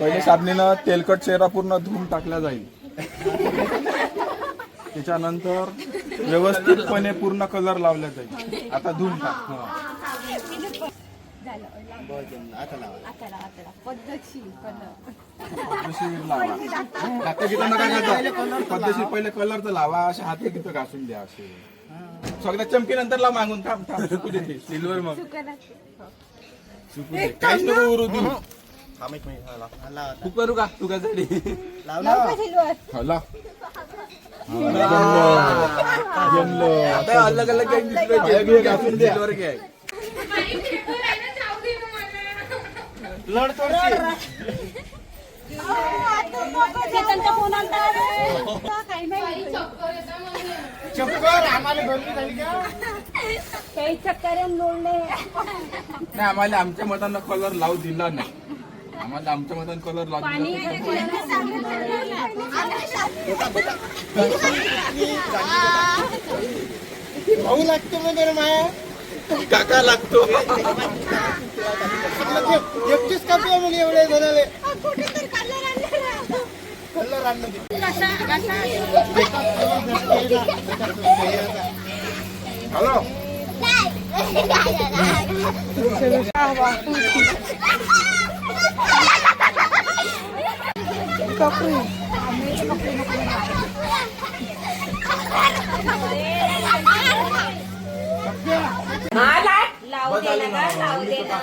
पहिले साबणीनं तेलकट चेहरा पूर्ण धुवून टाकला जाईल. त्याच्यानंतर व्यवस्थितपणे पूर्ण कलर लावला जाईल. आता धुवून टाक. पद्धतशीर पहिले कलर तर लावा. असे हात तिथं घासून द्या. असे सगळ्या चमकी नंतर लाव. मागून थांब थांब सुकू दे. सिल्वर मग सुकू दे. काहीच नको उरू देऊ. तू करू का तू कधी अलग अलग घासून द्या. आम्हाला आमच्या मतांना कलर लावू दिला नाही. आम्हाला आमच्या मतांना कलर लावू भाऊ लागतो म्हणजे माया काका लागतो. एकटीच कापी मग एवढे जणाले कलर आणलं. हॅलो लावू दे ना.